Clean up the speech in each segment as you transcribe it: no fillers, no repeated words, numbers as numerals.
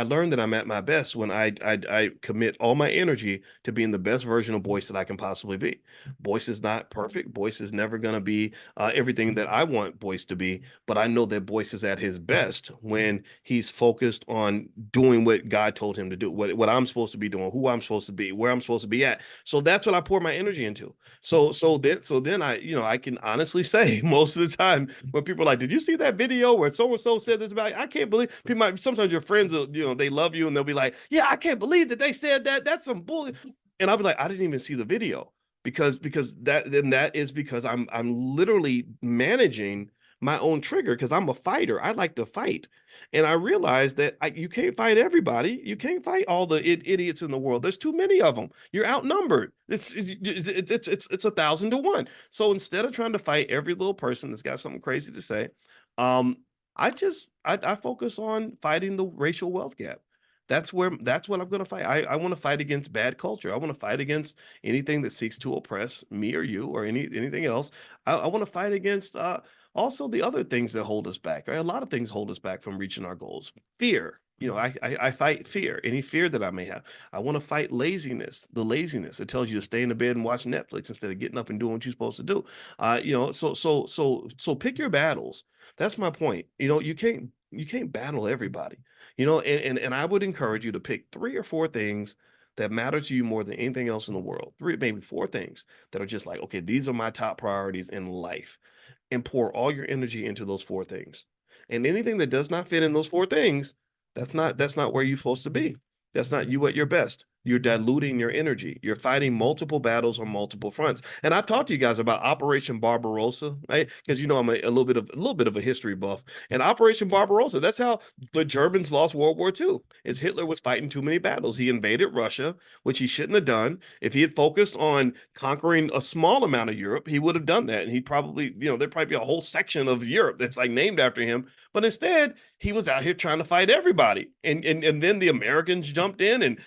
I learned that I'm at my best when I commit all my energy to being the best version of Boyce that I can possibly be. Boyce is not perfect. Boyce is never going to be everything that I want Boyce to be, but I know that Boyce is at his best when he's focused on doing what God told him to do, what I'm supposed to be doing, who I'm supposed to be, where I'm supposed to be at. So that's what I pour my energy into. So then I can honestly say most of the time when people are like, "Did you see that video where so and so said this about you?" I can't believe people might sometimes your friends will, they love you and they'll be like, "Yeah, I can't believe that they said that. That's some bully." And I'll be like, "I didn't even see the video." That is because I'm literally managing my own trigger because I'm a fighter. I like to fight. And I realize that you can't fight everybody. You can't fight all the idiots in the world. There's too many of them. You're outnumbered. It's 1,000 to 1. So instead of trying to fight every little person that's got something crazy to say, um, I focus on fighting the racial wealth gap. That's what I'm going to fight. I want to fight against bad culture. I want to fight against anything that seeks to oppress me or you or anything else. I want to fight against also the other things that hold us back. Right? A lot of things hold us back from reaching our goals. Fear. I fight fear, any fear that I may have. I want to fight the laziness that tells you to stay in the bed and watch Netflix instead of getting up and doing what you're supposed to do. So pick your battles. That's my point. You can't battle everybody. And I would encourage you to pick 3 or 4 things that matter to you more than anything else in the world. 3, maybe 4 things that are just like, okay, these are my top priorities in life, and pour all your energy into those 4 things. And anything that does not fit in those 4 things, that's not where you're supposed to be. That's not you at your best. You're diluting your energy. You're fighting multiple battles on multiple fronts. And I've talked to you guys about Operation Barbarossa, right? Because I'm a little bit of a history buff. And Operation Barbarossa, that's how the Germans lost World War II. Is Hitler was fighting too many battles. He invaded Russia, which he shouldn't have done. If he had focused on conquering a small amount of Europe, he would have done that. And he'd probably, there'd probably be a whole section of Europe that's like named after him. But instead, he was out here trying to fight everybody, and then the Americans jumped in, and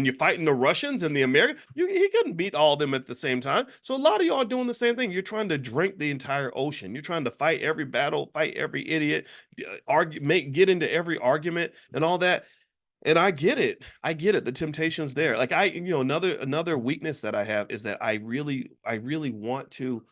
you're fighting the Russians and the Americans. He couldn't beat all of them at the same time. So a lot of y'all are doing the same thing. You're trying to drink the entire ocean. You're trying to fight every battle, fight every idiot, get into every argument and all that. And I get it. I get it. The temptation's there. Like another weakness that I have is that I really want to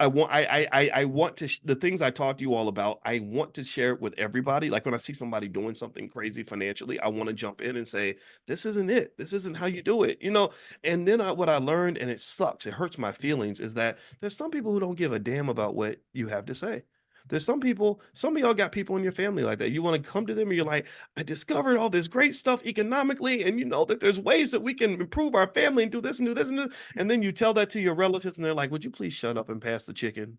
I want to the things I talk to you all about, I want to share it with everybody. Like when I see somebody doing something crazy financially, I want to jump in and say, this isn't it. This isn't how you do it. And then what I learned, and it sucks, it hurts my feelings, is that there's some people who don't give a damn about what you have to say. There's some of y'all got people in your family like that. You want to come to them and you're like, I discovered all this great stuff economically, and you know that there's ways that we can improve our family and do this and do this and this. And then you tell that to your relatives, and they're like, would you please shut up and pass the chicken?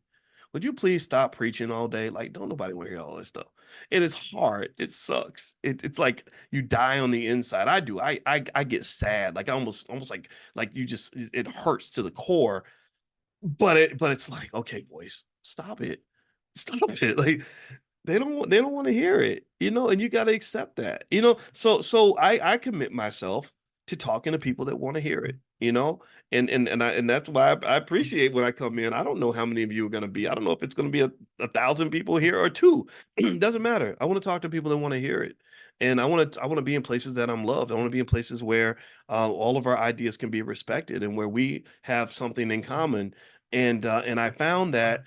Would you please stop preaching all day? Like, don't nobody want to hear all this stuff. It is hard. It sucks. It's like you die on the inside. I do. I get sad. Like almost like you just it hurts to the core. But it's like, okay, boys, stop it. Stop it. Like they don't want to hear it, and you got to accept that, so I commit myself to talking to people that want to hear it, and that's why I appreciate when I come in. I don't know how many of you are going to be. I don't know if it's going to be a thousand people here or two. Doesn't matter. I want to talk to people that want to hear it. And I want to be in places that I'm loved. I want to be in places where all of our ideas can be respected and where we have something in common. And I found that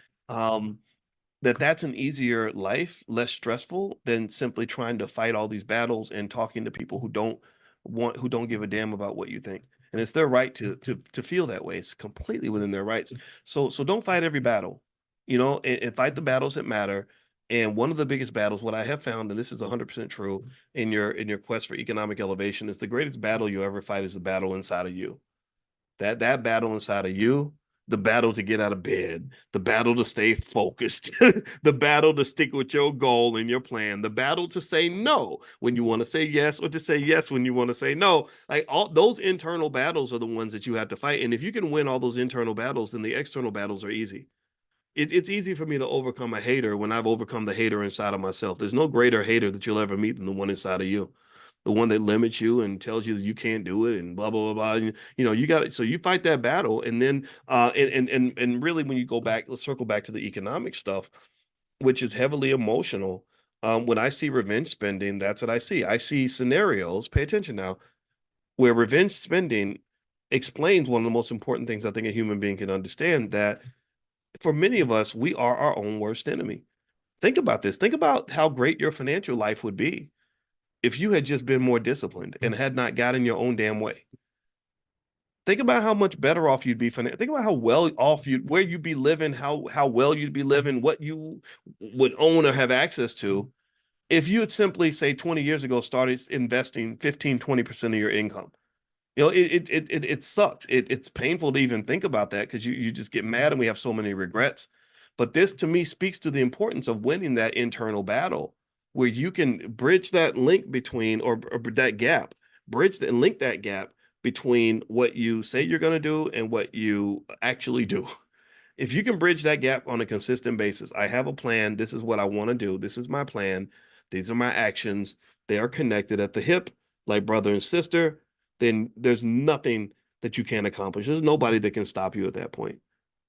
that's an easier life, less stressful than simply trying to fight all these battles and talking to people who don't give a damn about what you think. And it's their right to feel that way. It's completely within their rights. So don't fight every battle, and fight the battles that matter. And one of the biggest battles, what I have found, and this is 100% true in your quest for economic elevation, is the greatest battle you ever fight is the battle inside of you. That battle inside of you, the battle to get out of bed, the battle to stay focused, the battle to stick with your goal and your plan, the battle to say no when you want to say yes, or to say yes when you want to say no. Like all those internal battles are the ones that you have to fight. And if you can win all those internal battles, then the external battles are easy. It's easy for me to overcome a hater when I've overcome the hater inside of myself. There's no greater hater that you'll ever meet than the one inside of you, the one that limits you and tells you that you can't do it and blah blah blah blah. And, you got it. So you fight that battle, and then and really when you go back, let's circle back to the economic stuff, which is heavily emotional. When I see revenge spending, that's what I see. I see scenarios, pay attention now, where revenge spending explains one of the most important things I think a human being can understand, that for many of us, we are our own worst enemy. Think about this. Think about how great your financial life would be if you had just been more disciplined and had not gotten your own damn way. Think about how much better off you'd be. Think about how well off you, where you'd be living, how well you'd be living, what you would own or have access to if you had simply, say, 20 years ago, started investing 15, 20% of your income. It sucks. It's painful to even think about that because you just get mad and we have so many regrets. But this to me speaks to the importance of winning that internal battle where you can bridge that link between, or that gap, bridge and link that gap between what you say you're going to do and what you actually do. If you can bridge that gap on a consistent basis, I have a plan. This is what I want to do. This is my plan. These are my actions. They are connected at the hip, like brother and sister. Then there's nothing that you can't accomplish. There's nobody that can stop you at that point.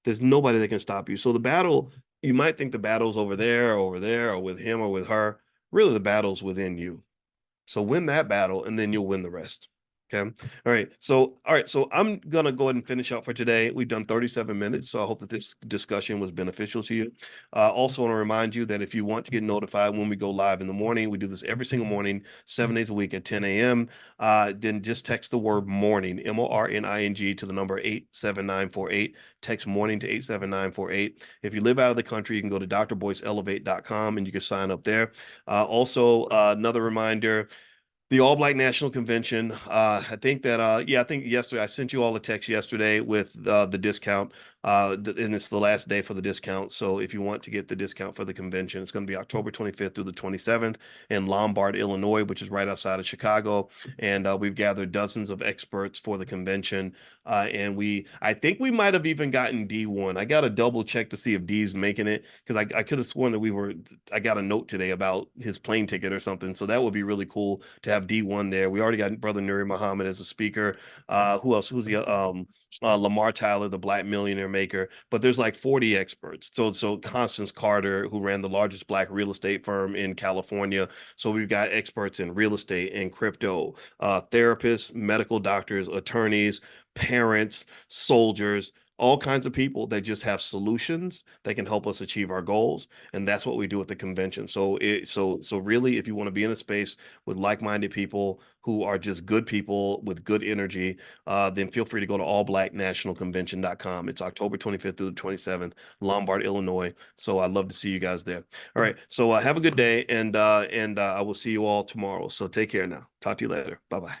There's nobody that can stop you. So the battle, you might think the battle's over there, or with him or with her. Really, the battle's within you. So win that battle, and then you'll win the rest. Okay. All right. So I'm gonna go ahead and finish up for today. We've done 37 minutes, so I hope that this discussion was beneficial to you. Also want to remind you that if you want to get notified when we go live in the morning, we do this every single morning, 7 days a week at 10 a.m. Then just text the word morning, MORNING, to the number 87948. Text morning to 87948. If you live out of the country, you can go to drboyceelevate.com and you can sign up there. Also, another reminder, the All Black National Convention. I think yesterday I sent you all a text yesterday with the discount, and it's the last day for the discount. So if you want to get the discount for the convention, it's going to be October 25th through the 27th in Lombard, Illinois, which is right outside of Chicago. And we've gathered dozens of experts for the convention. I think we might have even gotten D1. I got to double check to see if D's making it because I could have sworn that I got a note today about his plane ticket or something. So that would be really cool to have D1 there. We already got Brother Nuri Muhammad as a speaker. Who else? Who's the Lamar Tyler, the Black millionaire maker. But there's like 40 experts. So Constance Carter, who ran the largest Black real estate firm in California. So we've got experts in real estate and crypto, therapists, medical doctors, attorneys, parents, soldiers, all kinds of people that just have solutions that can help us achieve our goals. And that's what we do at the convention. So really, if you want to be in a space with like-minded people who are just good people with good energy, then feel free to go to allblacknationalconvention.com. It's October 25th through the 27th, Lombard, Illinois. So I'd love to see you guys there. All right. So have a good day, and I will see you all tomorrow. So take care now. Talk to you later. Bye-bye.